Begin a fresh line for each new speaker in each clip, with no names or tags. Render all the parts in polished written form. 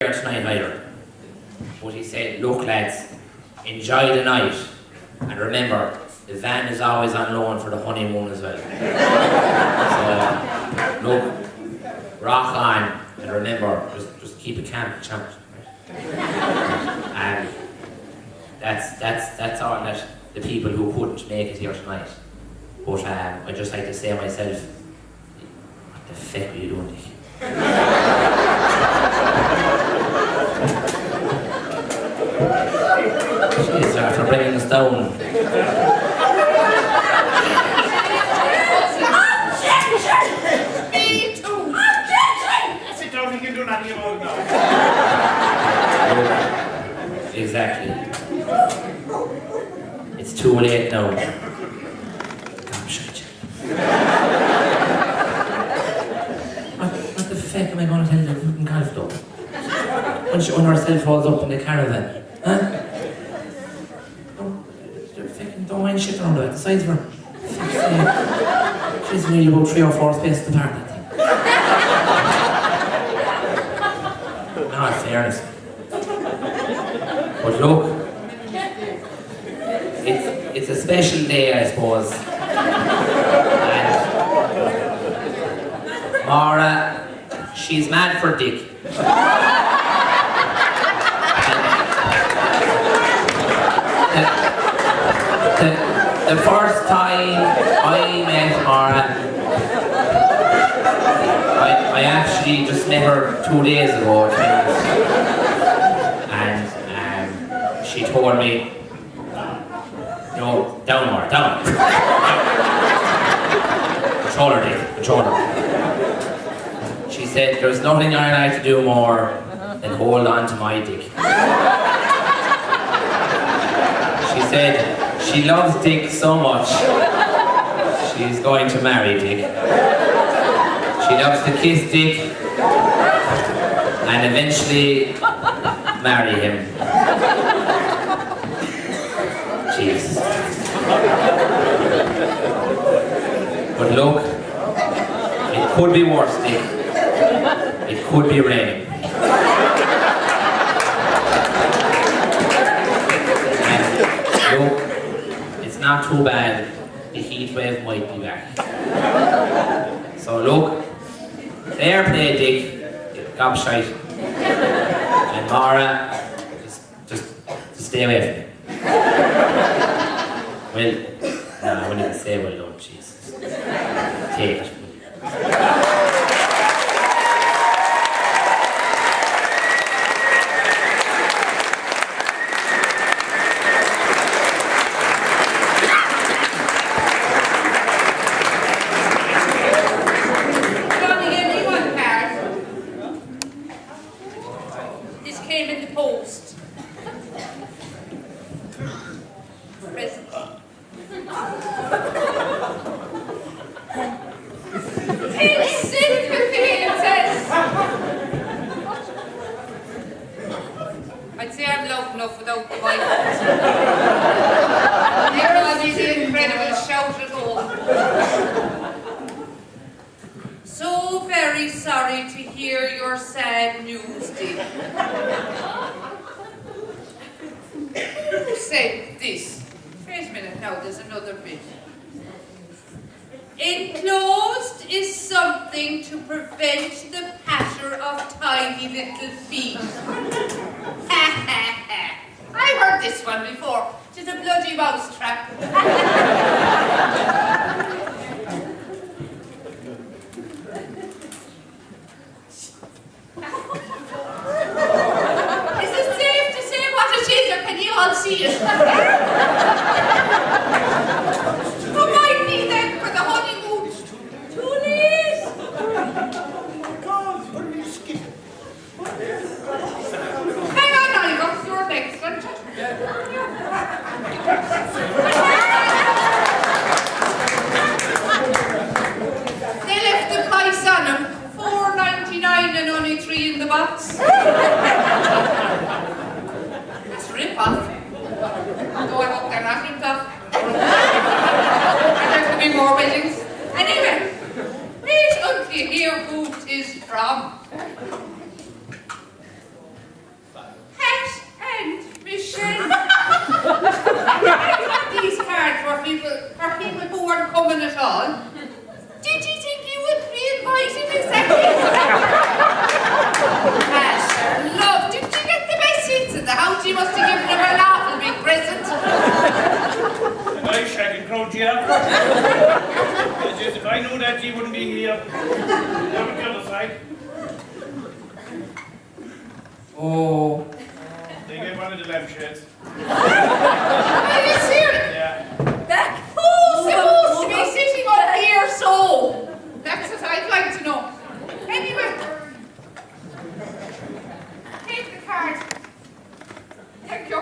here tonight either. But he said, look lads, enjoy the night. And remember, the van is always on loan for the honeymoon as well. So, look, rock on. And remember, just keep it calm, champ. And that's all that the people who couldn't make it here tonight. But I just like to say myself, what the fuck are you doing, Dick? Jeez, after bringing us down.
Objection! Me too! Objection! Sit down, you can do nothing about it now.
Exactly. It's too late now. God, shut you. What the fuck am I going to tell the fucking golf club? When she on herself falls up in the caravan. Huh? Don't mind shit around about the sides of her. She's really about 3 or 4 spaces apart, that thing. No, in fairness. But look, it's a special day, I suppose. And Maura, she's mad for Dick. The first time I met Maura, I actually just met her 2 days ago, and she told me, no, down Maura, down. Control her, Dick, control her. She said, there's nothing I like to do more than hold on to my dick. She said, she loves Dick so much, she's going to marry Dick. She loves to kiss Dick and eventually marry him. Jesus. But look, it could be worse, Dick. It could be raining. And look, not too bad, the heat wave might be back. So look, fair play, Dick, gobshite. And Maura, just stay away from me. Well, no, I wouldn't even say well done, Jesus. Take it.
I'd say I'm loud enough without the mic. Everybody's an incredible shout at home. So very sorry to hear your sad news, Dick. Who said this? Wait a minute now, there's another bit. Enclosed is something to prevent the patter of tiny little feet. I heard this one before. It's a bloody mouse trap. Is it safe to say what it is, or can you all see it? Remind me then for the honeymoon. Too late.
Oh my God, what are you skipping?
Hang on, Ivor, you're next, aren't you? They left the price on them, $4.99 and only 3 in the box. That's a rip-off. Though I hope they're not rip-off. There could be more weddings. Anyway, wait until you hear who it is from. all. Did you think you would be invited exactly? Asher, love, did you get the best seats in the house? You must have given him an awful big present.
And I shagging crowd, yeah. If I knew that, he wouldn't be here. Down on the other side.
Oh,
They gave one of the lampshades.
Are you serious?
Yeah.
That who's supposed to be sitting up here so? That's what I'd like to know. Anyway, take the card. Thank you.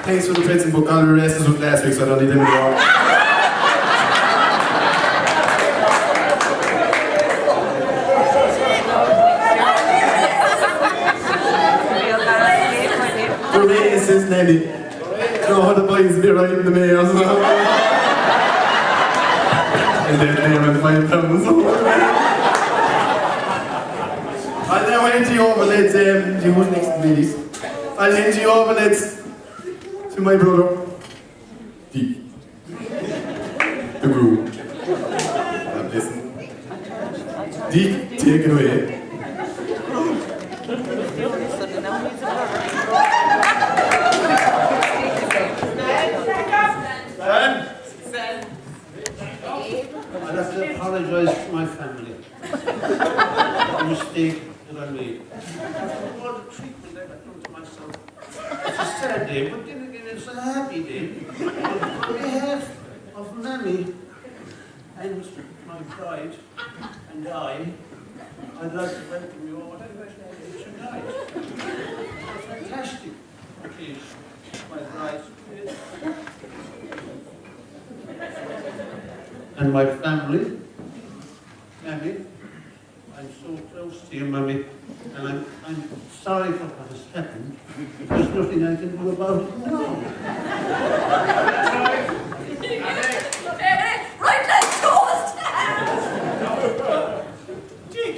Thanks for the present book. All the rest was last week, so I don't need them anymore. Hooray, says Nelly. Oh, the boys be right in the mail. And then they went £5. I'll now hand you over, lads. Who's next to me? I'll hand you over, lads, to my brother, Dick. The groom. Now listen. Dick, take it away.
I'd have to apologise to my family for the mistake that I made. All the treatment that I've done to myself. It's a sad day, but then again it's a happy day. On behalf of Mammy and my bride and I'd like to welcome you all tonight. It's a fantastic occasion. My bride and my family. Mammy, I'm so close to you, Mammy, and I'm sorry for what has happened. There's nothing I can do about it now.
Right, let's go.
Dick,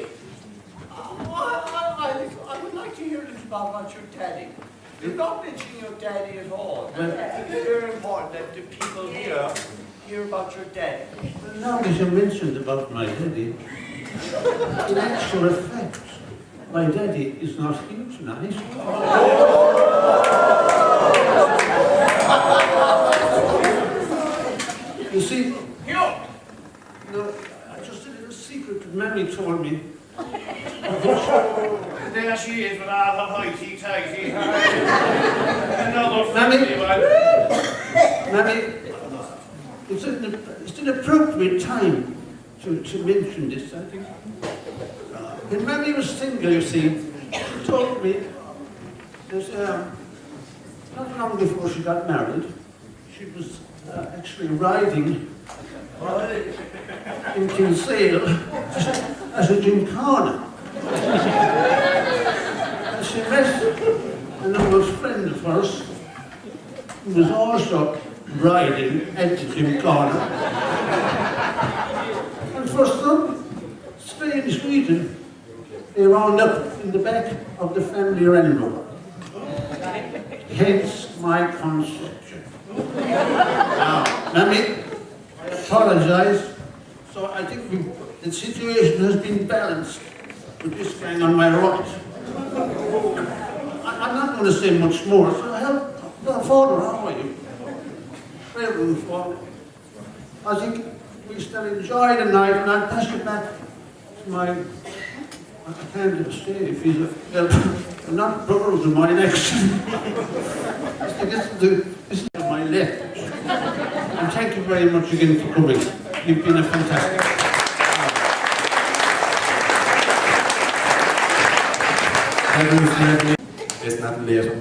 I would like to hear a little about your daddy. You're not mentioning your daddy at all. It's very important that the people here hear about your daddy. Well, now that you mentioned about my daddy, in actual fact, my daddy is not here tonight. You see, no, just a little secret that Mammy told me.
There she is with all her hoity-toity. Another
Mammy?
family one.
Mammy, it's an appropriate time to mention this, I think. When Mammy was single, you see, she told me that not long before she got married, she was actually riding in Kinsale as a gymkhana. And she met an old friend of hers who was also riding at the gymkhana. And for some strange reason, they wound up in the back of the family animal. Hence my conception. Now, Mammy, I apologize. So I think the situation has been balanced with this gang on my right. I'm not going to say much more. So Father, how are you? Very good, Father. I think we still enjoy the night, and I'll pass it back to my... I can't say if he's not brothers of mine, actually. This is my left. And thank you very much again for coming. You've been a fantastic.
There's nothing later.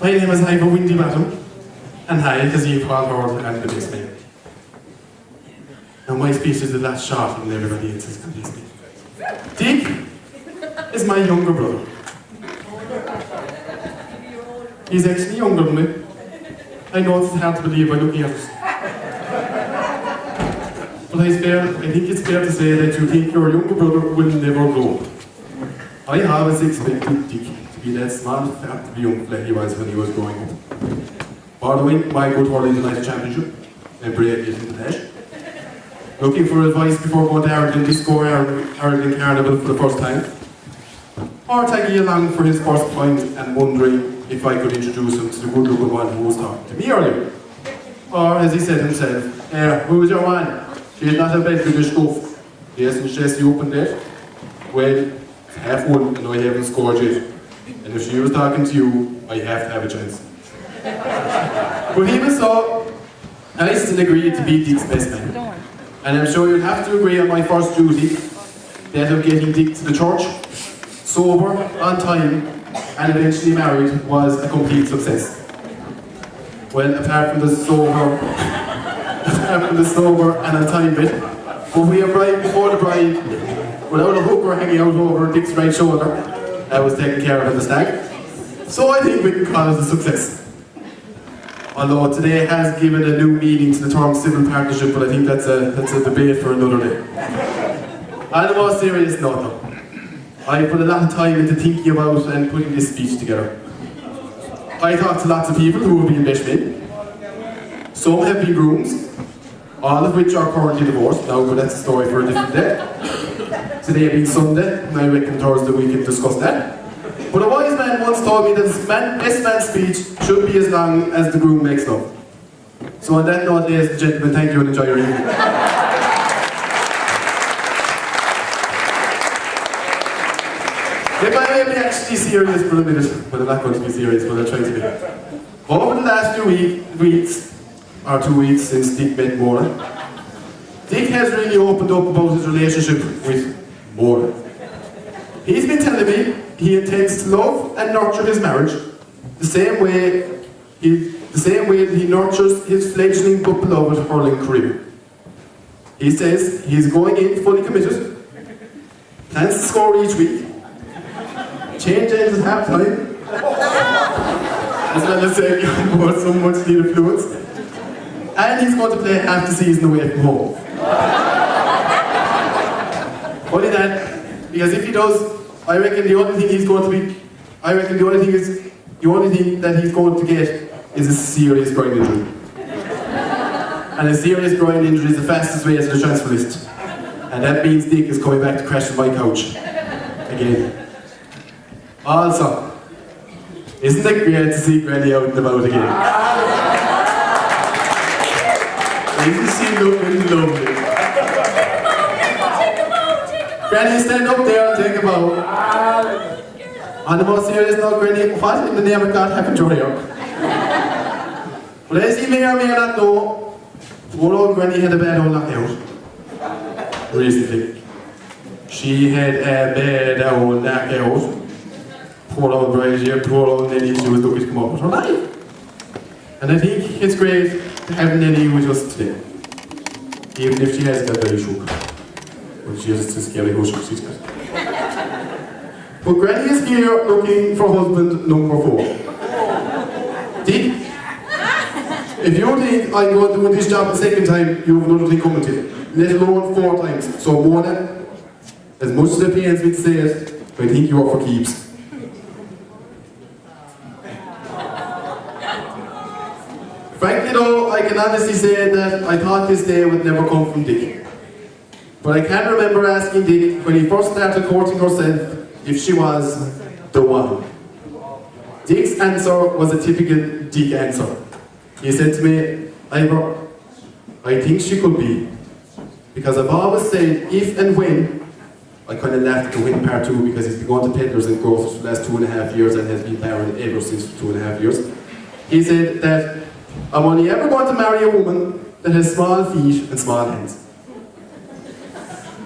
My name is Ivor Windy Bottom, and hi, as you've all heard, I'm the best man. Now my speech is a lot shorter than everybody else's, convince me. Dick is my younger brother. He's actually younger than me. I know it's hard to believe by looking at it. But I think it's fair to say that you think your younger brother will never grow. I always expected Dick to to be that small, fat, young fella he was when he was growing up. For the win, my good Hurling United Championship, and brave it into Dash. Looking for advice before going to Ireland to score Ireland Carnival for the first time. Or tagging along for his first point and wondering if I could introduce him to the good looking one who was talking to me earlier. Or, as he said himself, who's your one? She's not a bad little stuff. She hasn't stressed you up in that. Well, it's half one and I haven't scored yet. And if she was talking to you, I have to have a chance. But even so, I still agreed to be Dick's best man. And I'm sure you'll have to agree on my first duty, that of getting Dick to the church, sober, on time, and eventually married, was a complete success. Well, apart from the sober and on time bit, but we arrived before the bride, without a hooker hanging out over Dick's right shoulder, that was taken care of at the stag. So I think we can call it a success. Although today has given a new meaning to the term civil partnership, but I think that's a debate for another day. On a more serious note though, I put a lot of time into thinking about and putting this speech together. I talked to lots of people who have been best men. Some have been grooms, all of which are currently divorced now, but that's a story for a different day. Today being Sunday, and I reckon Thursday we can discuss that. But a wise man once told me that the best man's speech should be as long as the groom makes love. So on that note, ladies and gentlemen, thank you and enjoy your evening. If I may be actually serious for a minute, but I'm not going to be serious, but I'll try to be. Over the last few weeks, or 2 weeks since Dick met Maura, Dick has really opened up about his relationship with Maura. He's been telling me he intends to love and nurture his marriage the same way he nurtures his fledgling but beloved hurling career. He says he's going in fully committed, plans to score each week, change ends at half time, as well as taking on board some much needed fluids, and he's going to play half the season away from home. Only that, because if he does, I reckon the only thing that he's going to get is a serious groin injury. And a serious groin injury is the fastest way to the transfer list. And that means Dick is coming back to crash on my couch. Again. Also, isn't it great to see Granny out and about again? Isn't she looking lovely? Granny, stand up there and take a bow. On the most serious note, Granny, what in the name of God happened to her? Well, as you may or may not know, poor old Granny had a bad old knockout recently. She had a bad old knockout. Poor old bride here, poor old Nelly, she was lucky to come up with her life. And I think it's great to have Nelly with us today, even if she has got very shook. But she has a scary horse she's got. But Granny is here looking for husband number 4. Dick, if you think I'm going to do this job a second time, you have another thing coming to you. Let alone 4 times. So Mona, as much as it pains me to say it, I think you're up for keeps. Frankly though, I can honestly say that I thought this day would never come from Dick. But I can remember asking Dick when he first started courting herself if she was the one. Dick's answer was a typical Dick answer. He said to me, Ivor, I think she could be. Because I've always said if and when, I kind of laughed at the when part 2 because he's been going to Peddlers and Grocers for the last 2.5 years and has been barren ever since for 2.5 years. He said that I'm only ever going to marry a woman that has small feet and small hands.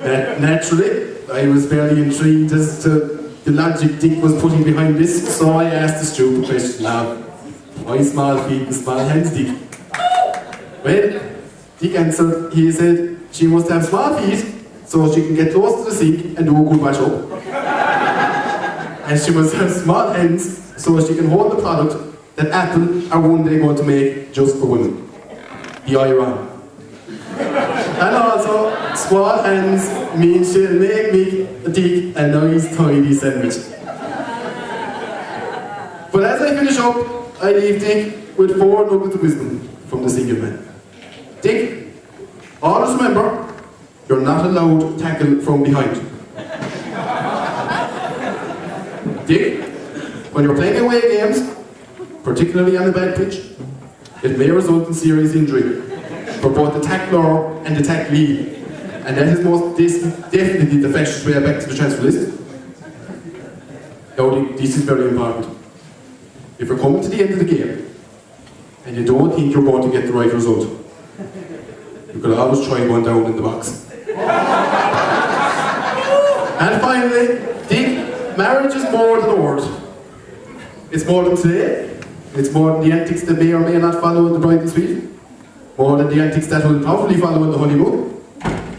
Naturally, I was fairly intrigued as to the logic Dick was putting behind this, so I asked the stupid question of, why small feet and small hands, Dick? Well, Dick answered, he said, she must have small feet so she can get close to the sink and do a good wash up. And she must have small hands so she can hold the product that Apple are one day going to make just for women. The iron. And also, small hands means she'll make me Dick a nice tidy sandwich. But as I finish up, I leave Dick with 4 nuggets of wisdom from the single man. Dick, always remember, you're not allowed to tackle from behind. Dick, when you're playing away games, particularly on a bad pitch, it may result in serious injury for both the tackler and the tacklee. And that is most definitely the fastest way back to the transfer list. Now, this is very important. If you're coming to the end of the game and you don't think you're going to get the right result, you could always try going down in the box. And finally, Dick, marriage is more than a word. It's more than today. It's more than the antics that may or may not follow in the bridal suite. More than the antics that will probably follow in the honeymoon.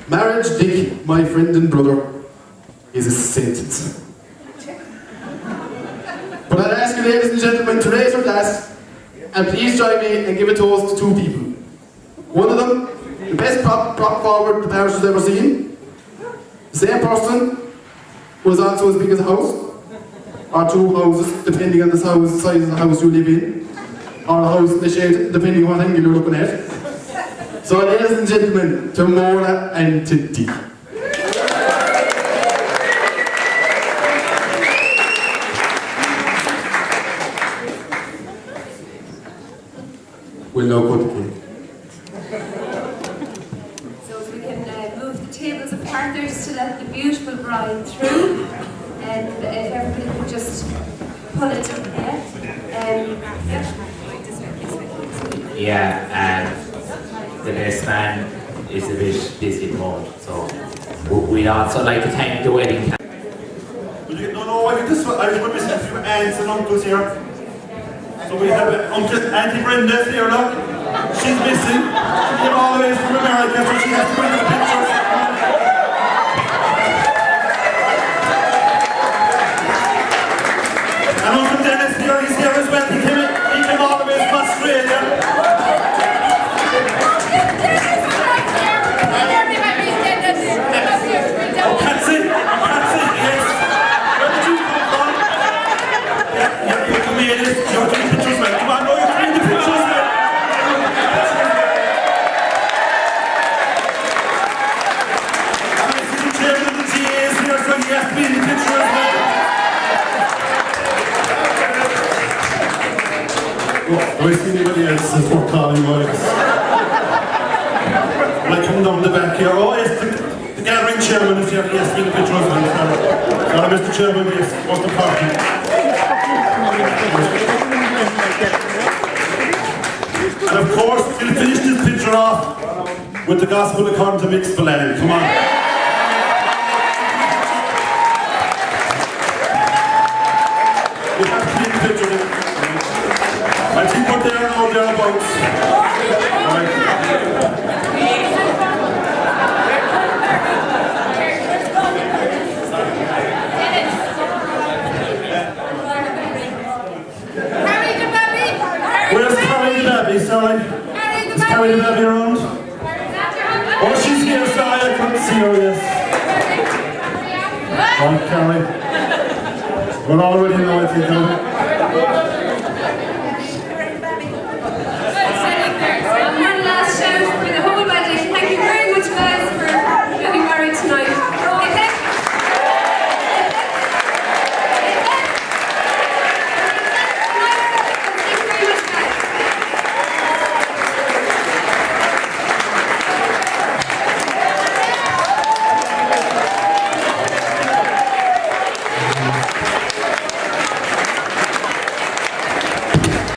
Marriage, Dick, my friend and brother, is a sentence. But I'll ask you, ladies and gentlemen, to raise your glass and please join me and give a toast to 2 people. One of them, the best prop forward the parish has ever seen. The same person was also as big as a house, or 2 houses, depending on the size of the house you live in, or a house in the shade, depending on what angle you're looking at. So, ladies and gentlemen, to Mona and to Dick. We'll now cut the cake.
So if we can move the tables apart there just to let the beautiful bride through. And if everybody could just pull it up there.
Yeah, the best man is a bit busy at the moment, so we'd also like to thank the wedding council.
No, I think this one, we're missing a few aunts and uncles here. So we have Uncle Auntie Brenda's here, look. She's missing. She came all the way from America, so she has to bring the pictures. And Uncle Dennis here, he's here as well. He came all the way from Australia. Patsy, yes. Where did you come from? Yeah, you made it. You're taking pictures, man. Come on, no, you're taking the pictures, man. And I see the chairman of the GA is here, so he has to be in the picture as well. Do I see anybody else as we're calling Miles? When I come down the back here, oh yes, the gathering chairman is here, he has to be in the picture as well. Sorry, Mr. Chairman, yes, most important. And of course, we'll finish this picture off with the gospel according to Mixed Belen. Come on. We have to be in the picture. I think we're there now, thereabouts. Right. Where's Carrie the baby? Sorry. Is Carrie the baby around? Oh, she's here, sorry, I couldn't see her, yes. Right, Carrie. We're already know, I think,